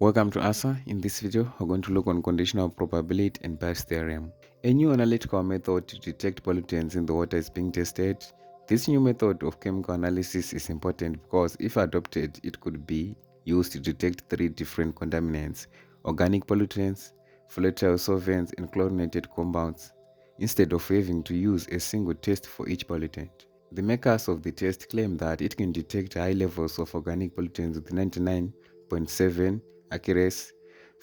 Welcome to ASA. In this video, we're going to look on conditional probability and Bayes theorem. A new analytical method to detect pollutants in the water is being tested. This new method of chemical analysis is important because if adopted, it could be used to detect three different contaminants: organic pollutants, volatile solvents, and chlorinated compounds, instead of having to use a single test for each pollutant. The makers of the test claim that it can detect high levels of organic pollutants with 99.7 accuracy,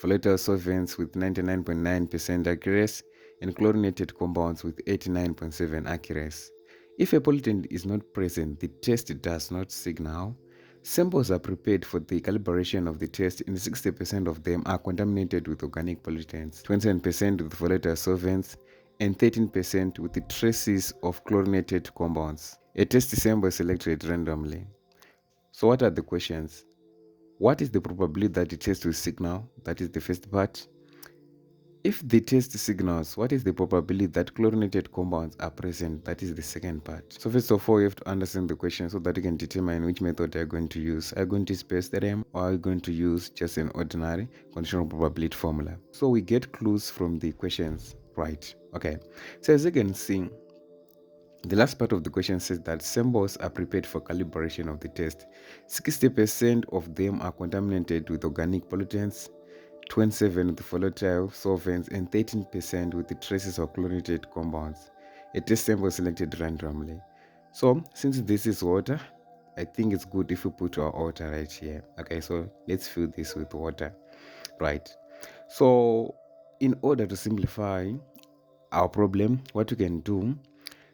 volatile solvents with 99.9% accuracy, and chlorinated compounds with 89.7 accuracy. If a pollutant is not present, the test does not signal. Samples are prepared for the calibration of the test, and 60% of them are contaminated with organic pollutants, 27% with volatile solvents, and 13% with the traces of chlorinated compounds. A test sample is selected randomly. So what are the questions? What is the probability that the test will signal? That is the first part. If the test signals, what is the probability that chlorinated compounds are present? That is the second part. So first of all, you have to understand the question so that you can determine which method you are going to use. Are you going to use Bayes theorem, or are you going to use just an ordinary conditional probability formula? So we get clues from the questions, right? Okay. So as you can see, the last part of the question says that samples are prepared for calibration of the test. 60% of them are contaminated with organic pollutants, 27% with volatile solvents, and 13% with the traces of chlorinated compounds. A test sample is selected randomly. So, since this is water, I think it's good if we put our water right here. Okay, so let's fill this with water, right? So, in order to simplify our problem, what we can do,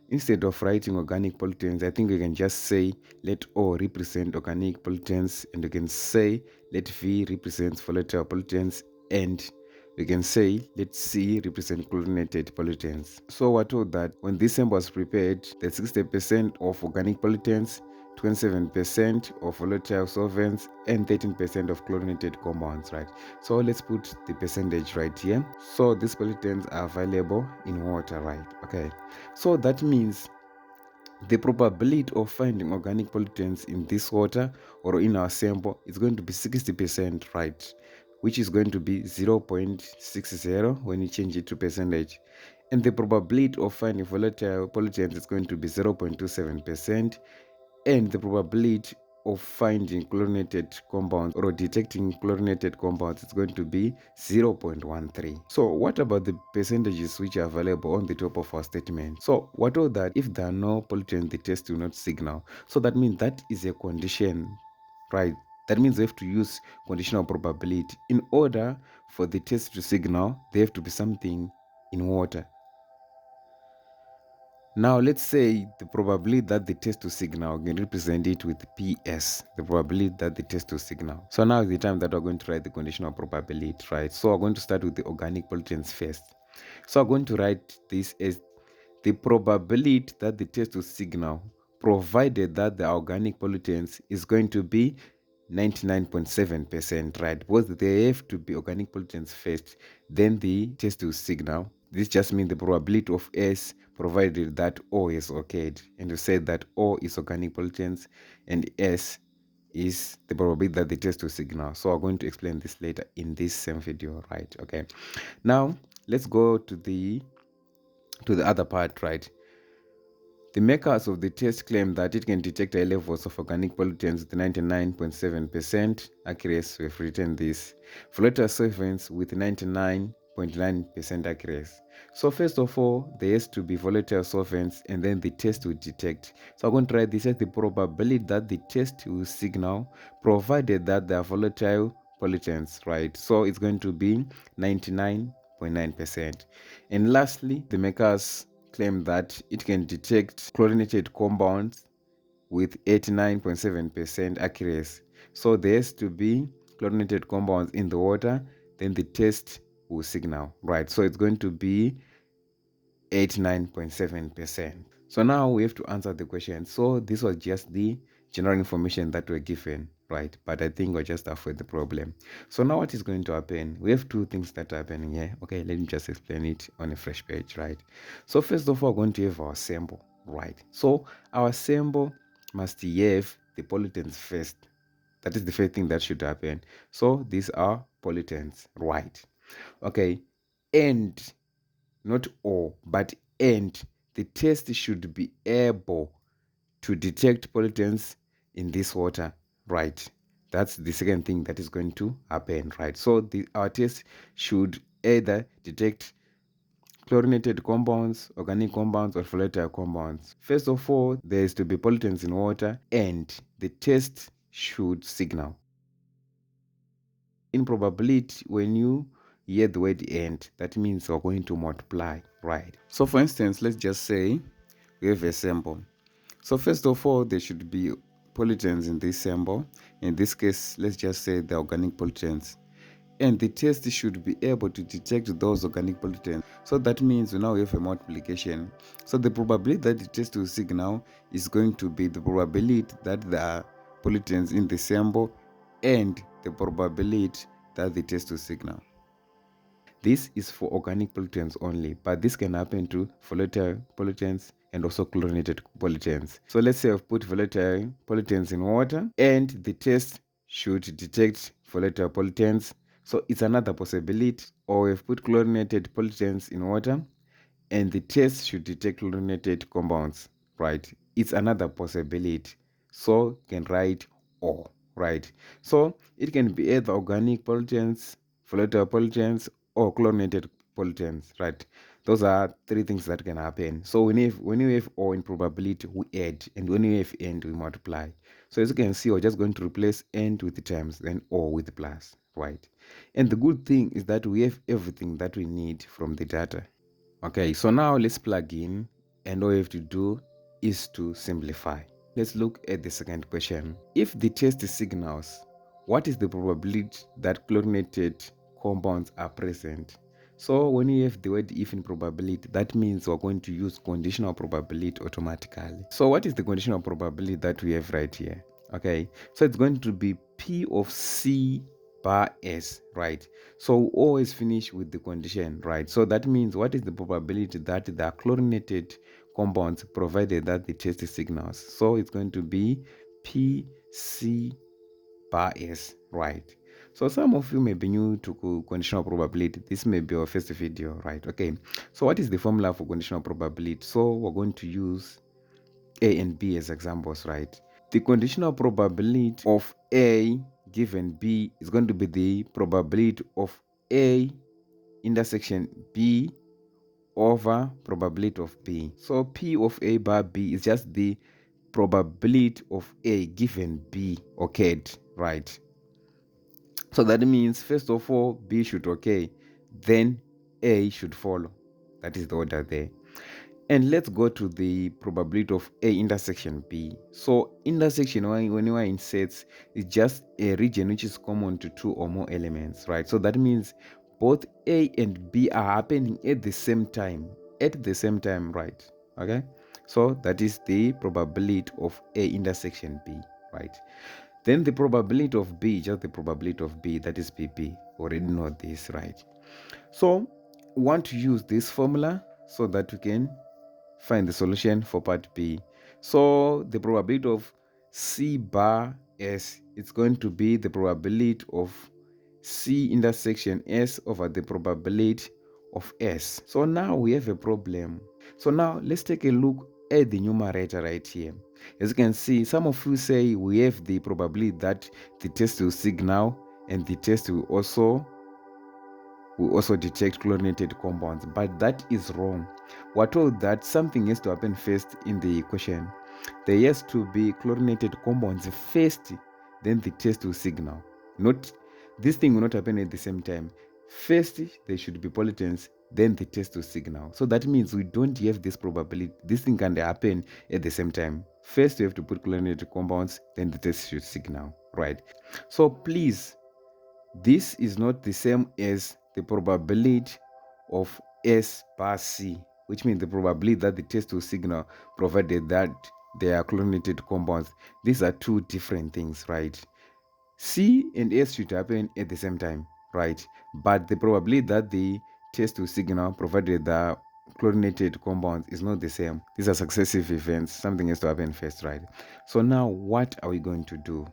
instead of writing organic pollutants, I think we can just say let O represent organic pollutants, and we can say let V represents volatile pollutants, and we can say let C represent chlorinated pollutants. So we're told that when this sample was prepared, there's 60% of organic pollutants, 27% of volatile solvents, and 13% of chlorinated compounds, right? So let's put the percentage right here. So these pollutants are available in water, right? Okay. So that means the probability of finding organic pollutants in this water or in our sample is going to be 60%, right? Which is going to be 0.60 when you change it to percentage. And the probability of finding volatile pollutants is going to be 0.27%. And the probability of finding chlorinated compounds or detecting chlorinated compounds is going to be 0.13. So what about the percentages which are available on the top of our statement? So what are that if there are no pollutants, the test will not signal? So that means that is a condition, right? That means we have to use conditional probability. In order for the test to signal, there have to be something in water. Now let's say the probability that the test will signal, we can represent it with PS, the probability that the test will signal. So now is the time that we're going to write the conditional probability, right? So we're going to start with the organic pollutants first. So I'm going to write this as the probability that the test will signal, provided that the organic pollutants is going to be 99.7%, right? Because they have to be organic pollutants first, then the test will signal. This just means the probability of S provided that O is occurred. And you said that O is organic pollutants and S is the probability that the test will signal. So I'm going to explain this later in this same video, right? Okay. Now let's go to the other part, right? The makers of the test claim that it can detect high levels of organic pollutants with 99.7% accuracy. We've written this. Volatile solvents with 99.9% accuracy. So first of all, there has to be volatile solvents, and then the test will detect. So I'm going to write this as the probability that the test will signal, provided that they are volatile pollutants, right? So it's going to be 99.9%. And lastly, the makers claim that it can detect chlorinated compounds with 89.7% accuracy. So there has to be chlorinated compounds in the water, then the test will signal, right? So it's going to be 89.7%. So now we have to answer the question. So this was just the general information that we're given, right? But I think we're just after the problem. So now what is going to happen? We have two things that are happening here. Okay, let me just explain it on a fresh page, right? So first of all, we're going to have our sample, right? So our sample must have the pollutants first. That is the first thing that should happen. So these are pollutants, right? Okay, and not or, but and the test should be able to detect pollutants in this water, right? That's the second thing that is going to happen, right? So our test should either detect chlorinated compounds, organic compounds, or volatile compounds. First of all, there is to be pollutants in water, and the test should signal. In probability, when you hear the word and, that means we're going to multiply, right? So for instance, let's just say we have a sample. So first of all, there should be pollutants in this sample. In this case, let's just say the organic pollutants. And the test should be able to detect those organic pollutants. So that means we now have a multiplication. So the probability that the test will signal is going to be the probability that there are pollutants in the sample and the probability that the test will signal. This is for organic pollutants only, but this can happen to volatile pollutants and also chlorinated pollutants. So let's say I've put volatile pollutants in water and the test should detect volatile pollutants. So it's another possibility. Or we've put chlorinated pollutants in water and the test should detect chlorinated compounds, right? It's another possibility. So can write or, right? So it can be either organic pollutants, volatile pollutants, or chlorinated pollutants, right? Those are three things that can happen. So when you have or in probability, we add, and when you have and, we multiply. So as you can see, we're just going to replace and with the times, then or with plus, right? And the good thing is that we have everything that we need from the data. Okay, so now let's plug in, and all we have to do is to simplify. Let's look at the second question. If the test signals, what is the probability that chlorinated compounds are present? So when you have the word if in probability, that means we're going to use conditional probability automatically. So what is the conditional probability that we have right here? Okay, so it's going to be P of C bar S, right? So we always finish with the condition, right? So that means what is the probability that there are chlorinated compounds provided that the test signals? So it's going to be PC bar S, right? So some of you may be new to conditional probability. This may be our first video, right? Okay, so what is the formula for conditional probability? So we're going to use A and B as examples, right? The conditional probability of A given B is going to be the probability of A intersection B over probability of B. So P of A bar B is just the probability of A given B occurred, right? So that means first of all B should occur, then A should follow. That is the order there. And let's go to the probability of A intersection B. So intersection, when you are in sets, is just a region which is common to two or more elements, right? So that means both A and B are happening at the same time. At the same time, right? Okay? So that is the probability of A intersection B, right? Then the probability of B, just the probability of B, that is PP. Already know this, right? So we want to use this formula so that we can find the solution for part B. So the probability of C bar S, it's going to be the probability of C intersection S over the probability of S. So now we have a problem. So now let's take a look at the numerator right here. As you can see, some of you say we have the probability that the test will signal and the test will also detect chlorinated compounds, but that is wrong. We're told that something has to happen first in the equation. There has to be chlorinated compounds first, then the test will signal. Not this thing will not happen at the same time. First there should be pollutants, then the test will signal. So that means we don't have this probability. This thing can happen at the same time. First you have to put chlorinated compounds, then the test should signal, right? So please, this is not the same as the probability of S bar C, which means the probability that the test will signal provided that they are chlorinated compounds. These are two different things, right? C and S should happen at the same time, right? But the probability that the test will signal provided the chlorinated compounds is not the same. These are successive events. Something has to happen first, right? So now what are we going to do?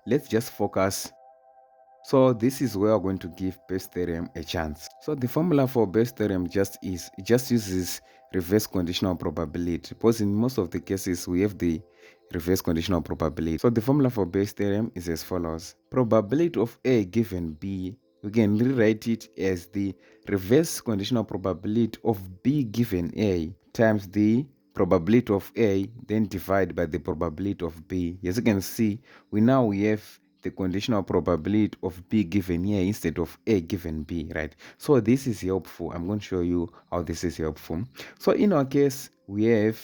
Let's just focus So this is where we're going to give Bayes theorem a chance. So the formula for Bayes theorem it just uses reverse conditional probability, because in most of the cases we have the reverse conditional probability. So the formula for Bayes theorem is as follows. Probability of A given B, we can rewrite it as the reverse conditional probability of B given A times the probability of A, then divide by the probability of B. As you can see, we have the conditional probability of B given A instead of A given B, right? So this is helpful. I'm going to show you how this is helpful. So in our case, we have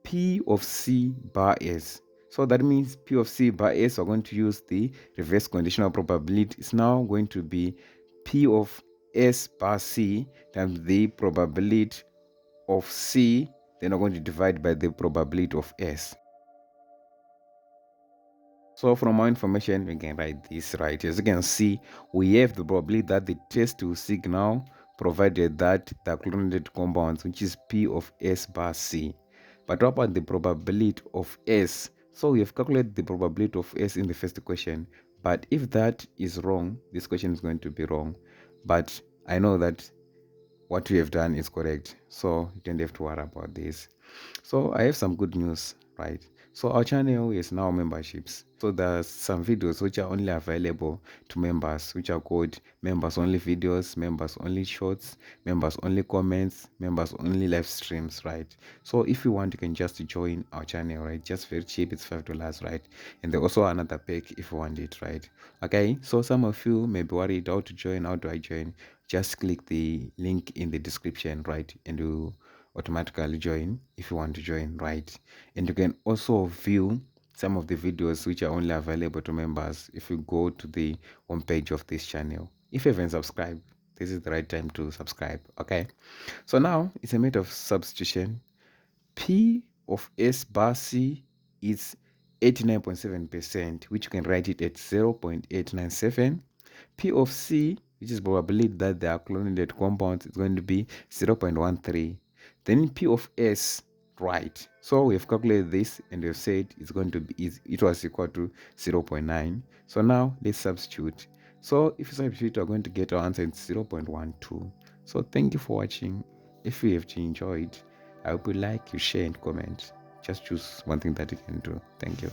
P of C bar S. So that means P of C bar S, we're going to use the reverse conditional probability. It's now going to be P of S bar C times the probability of C, then we're going to divide by the probability of S. So from our information, we can write this right. As you can see, we have the probability that the test will signal provided that the chlorinated compounds, which is P of S bar C. But what about the probability of S? So we have calculated the probability of S in the first equation. But if that is wrong, this question is going to be wrong. But I know that what we have done is correct, so you don't have to worry about this. So I have some good news, right? So our channel is now memberships. So there's some videos which are only available to members, which are called members only videos, members only shorts, members only comments, members only live streams, right? So if you want, you can just join our channel, right? Just very cheap, it's $5, right? And there's also another pack if you want it, right? Okay, so some of you may be worried how to join. How do I join? Just click the link in the description, right? And you automatically join if you want to join, right? And you can also view some of the videos which are only available to members if you go to the homepage of this channel. If you haven't subscribed, this is the right time to subscribe. Okay, so now it's a matter of substitution. P of S bar C is 89.7%, which you can write it at 0.897. P of C, which is probability that there are chlorinated compounds, is going to be 0.13. Then P of S, right? So we have calculated this and we have said it's going to be, it was equal to 0.9. So now let's substitute. So if you substitute, we're going to get our answer in 0.12. So thank you for watching. If you have enjoyed, I hope you like, you share, and comment. Just choose one thing that you can do. Thank you.